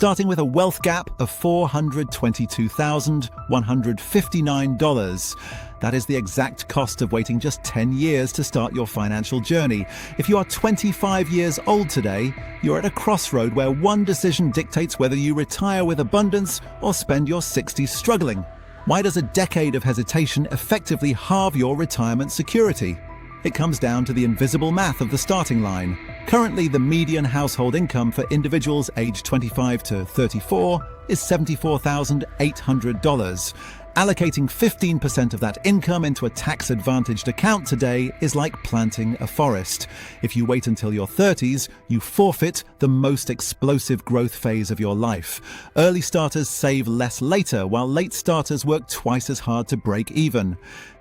starting with a wealth gap of $422,159. That is the exact cost of waiting just 10 years to start your financial journey. If you are 25 years old today, you're at a crossroad where one decision dictates whether you retire with abundance or spend your 60s struggling. Why does a decade of hesitation effectively halve your retirement security? It comes down to the invisible math of the starting line. Currently, the median household income for individuals aged 25 to 34 is $74,800. Allocating 15% of that income into a tax-advantaged account today is like planting a forest. If you wait until your 30s, you forfeit the most explosive growth phase of your life. Early starters save less later, while late starters work twice as hard to break even.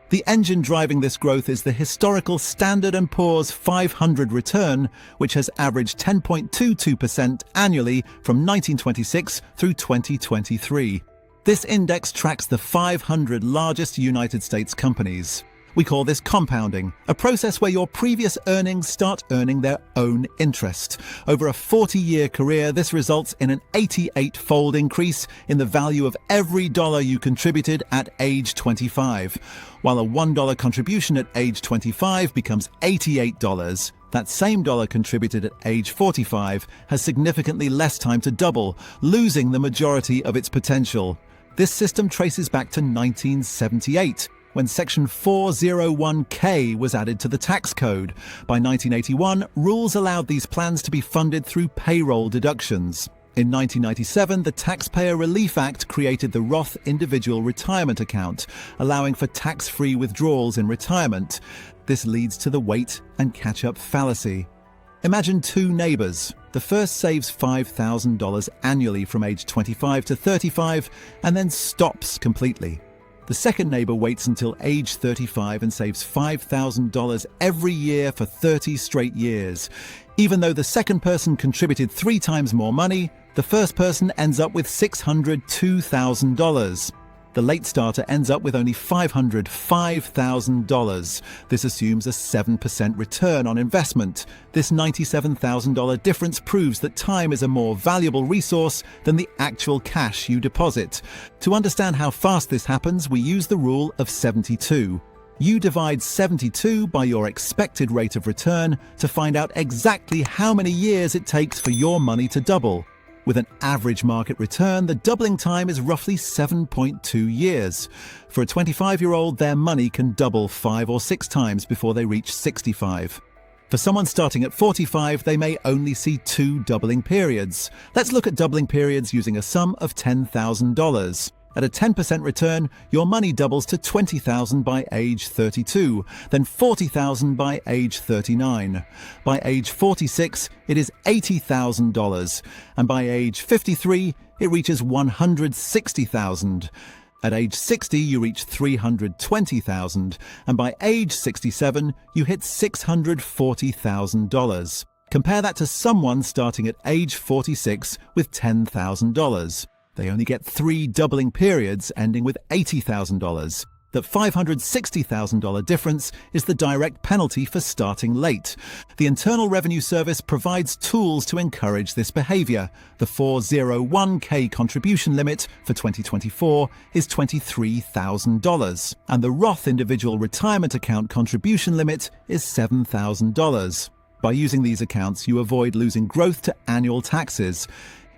The engine driving this growth is the historical Standard & Poor's 500 return, which has averaged 10.22% annually from 1926 through 2023. This index tracks the 500 largest United States companies. We call this compounding, a process where your previous earnings start earning their own interest. Over a 40-year career, this results in an 88-fold increase in the value of every dollar you contributed at age 25. While a $1 contribution at age 25 becomes $88, that same dollar contributed at age 45 has significantly less time to double, losing the majority of its potential. This system traces back to 1978, when Section 401k was added to the tax code. By 1981, rules allowed these plans to be funded through payroll deductions. In 1997, the Taxpayer Relief Act created the Roth Individual Retirement Account, allowing for tax-free withdrawals in retirement. This leads to the wait and catch-up fallacy. Imagine two neighbors. The first saves $5,000 annually from age 25 to 35 and then stops completely. The second neighbor waits until age 35 and saves $5,000 every year for 30 straight years. Even though the second person contributed 3 times more money, the first person ends up with $602,000. The late starter ends up with only $505,000. This assumes a 7% return on investment. This $97,000 difference proves that time is a more valuable resource than the actual cash you deposit. To understand how fast this happens, we use the rule of 72. You divide 72 by your expected rate of return to find out exactly how many years it takes for your money to double. With an average market return, the doubling time is roughly 7.2 years. For a 25-year-old, their money can double 5 or 6 times before they reach 65. For someone starting at 45, they may only see 2 doubling periods. Let's look at doubling periods using a sum of $10,000. At a 10% return, your money doubles to $20,000 by age 32, then $40,000 by age 39. By age 46, it is $80,000, and by age 53, it reaches $160,000. At age 60, you reach $320,000, and by age 67, you hit $640,000. Compare that to someone starting at age 46 with $10,000. They only get 3 doubling periods ending with $80,000. That $560,000 difference is the direct penalty for starting late. The Internal Revenue Service provides tools to encourage this behavior. The 401k contribution limit for 2024 is $23,000, and the Roth Individual Retirement Account contribution limit is $7,000. By using these accounts, you avoid losing growth to annual taxes.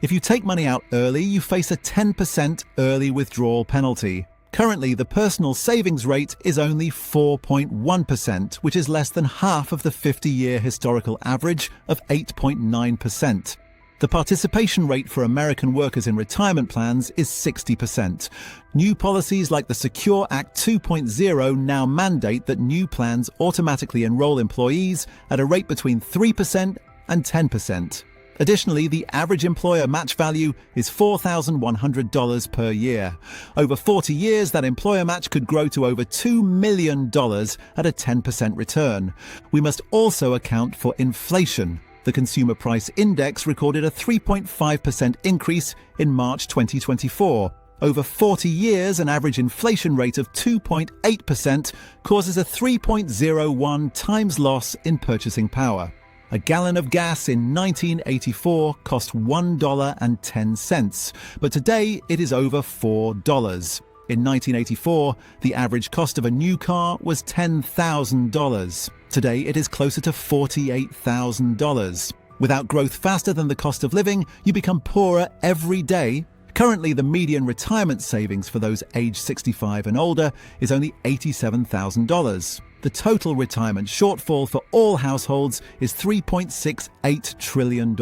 If you take money out early, you face a 10% early withdrawal penalty. Currently, the personal savings rate is only 4.1%, which is less than half of the 50-year historical average of 8.9%. The participation rate for American workers in retirement plans is 60%. New policies like the Secure Act 2.0 now mandate that new plans automatically enroll employees at a rate between 3% and 10%. Additionally, the average employer match value is $4,100 per year. Over 40 years, that employer match could grow to over $2 million at a 10% return. We must also account for inflation. The Consumer Price Index recorded a 3.5% increase in March 2024. Over 40 years, an average inflation rate of 2.8% causes a 3.01 times loss in purchasing power. A gallon of gas in 1984 cost $1.10, but today it is over $4. In 1984, the average cost of a new car was $10,000. Today it is closer to $48,000. Without growth faster than the cost of living, you become poorer every day. Currently, the median retirement savings for those aged 65 and older is only $87,000. The total retirement shortfall for all households is $3.68 trillion.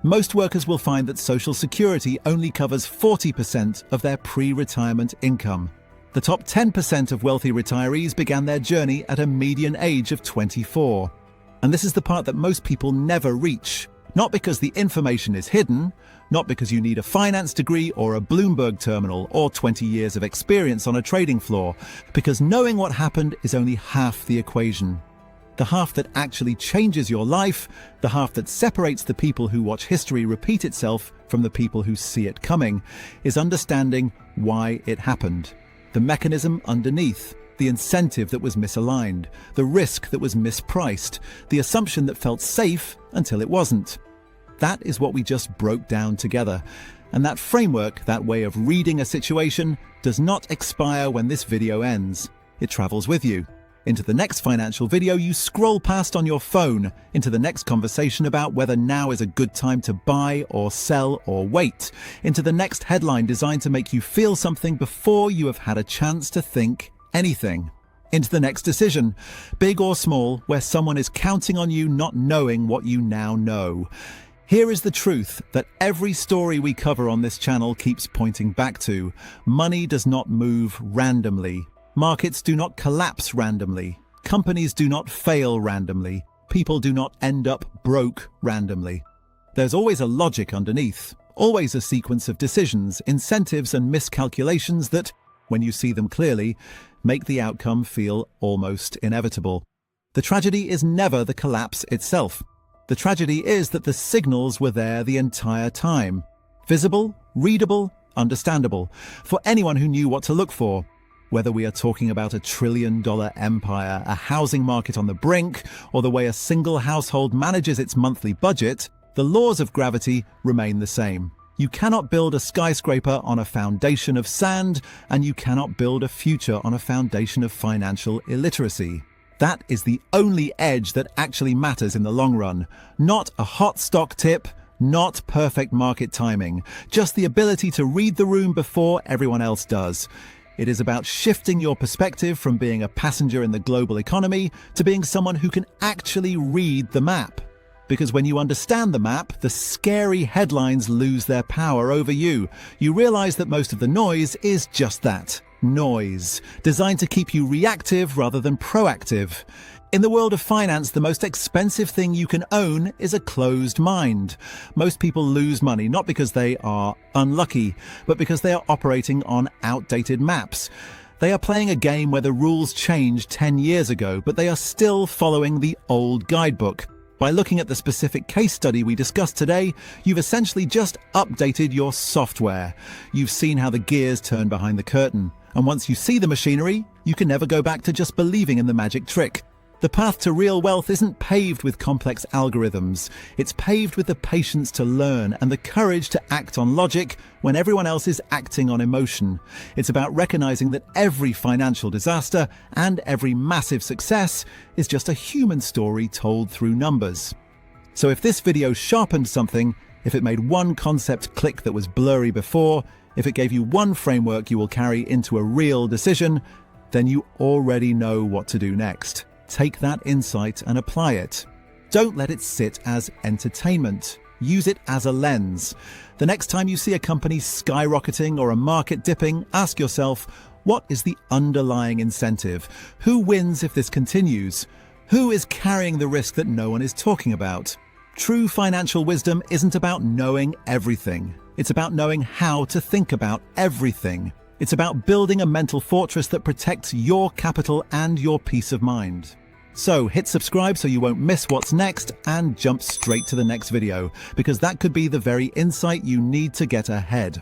Most workers will find that Social Security only covers 40% of their pre-retirement income. The top 10% of wealthy retirees began their journey at a median age of 24. And this is the part that most people never reach. Not because the information is hidden, not because you need a finance degree or a Bloomberg terminal or 20 years of experience on a trading floor, because knowing what happened is only half the equation. The half that actually changes your life, the half that separates the people who watch history repeat itself from the people who see it coming, is understanding why it happened. The mechanism underneath, the incentive that was misaligned, the risk that was mispriced, the assumption that felt safe until it wasn't. That is what we just broke down together. And that framework, that way of reading a situation, does not expire when this video ends. It travels with you. Into the next financial video you scroll past on your phone, into the next conversation about whether now is a good time to buy or sell or wait, into the next headline designed to make you feel something before you have had a chance to think anything. Into the next decision, big or small, where someone is counting on you not knowing what you now know. Here is the truth that every story we cover on this channel keeps pointing back to. Money does not move randomly. Markets do not collapse randomly. Companies do not fail randomly. People do not end up broke randomly. There's always a logic underneath, always a sequence of decisions, incentives, and miscalculations that, when you see them clearly, make the outcome feel almost inevitable. The tragedy is never the collapse itself. The tragedy is that the signals were there the entire time. Visible, readable, understandable, for anyone who knew what to look for. Whether we are talking about a trillion-dollar empire, a housing market on the brink, or the way a single household manages its monthly budget, the laws of gravity remain the same. You cannot build a skyscraper on a foundation of sand, and you cannot build a future on a foundation of financial illiteracy. That is the only edge that actually matters in the long run. Not a hot stock tip, not perfect market timing, just the ability to read the room before everyone else does. It is about shifting your perspective from being a passenger in the global economy to being someone who can actually read the map. Because when you understand the map, the scary headlines lose their power over you. You realize that most of the noise is just that, noise, designed to keep you reactive rather than proactive. In the world of finance, the most expensive thing you can own is a closed mind. Most people lose money not because they are unlucky, but because they are operating on outdated maps. They are playing a game where the rules changed 10 years ago, but they are still following the old guidebook. By looking at the specific case study we discussed today, you've essentially just updated your software. You've seen how the gears turn behind the curtain. And once you see the machinery, you can never go back to just believing in the magic trick. The path to real wealth isn't paved with complex algorithms. It's paved with the patience to learn and the courage to act on logic when everyone else is acting on emotion. It's about recognizing that every financial disaster and every massive success is just a human story told through numbers. So if this video sharpened something, if it made one concept click that was blurry before, if it gave you one framework you will carry into a real decision, then you already know what to do next. Take that insight and apply it. Don't let it sit as entertainment. Use it as a lens. The next time you see a company skyrocketing or a market dipping, ask yourself, what is the underlying incentive? Who wins if this continues? Who is carrying the risk that no one is talking about? True financial wisdom isn't about knowing everything. It's about knowing how to think about everything. It's about building a mental fortress that protects your capital and your peace of mind. So hit subscribe so you won't miss what's next and jump straight to the next video, because that could be the very insight you need to get ahead.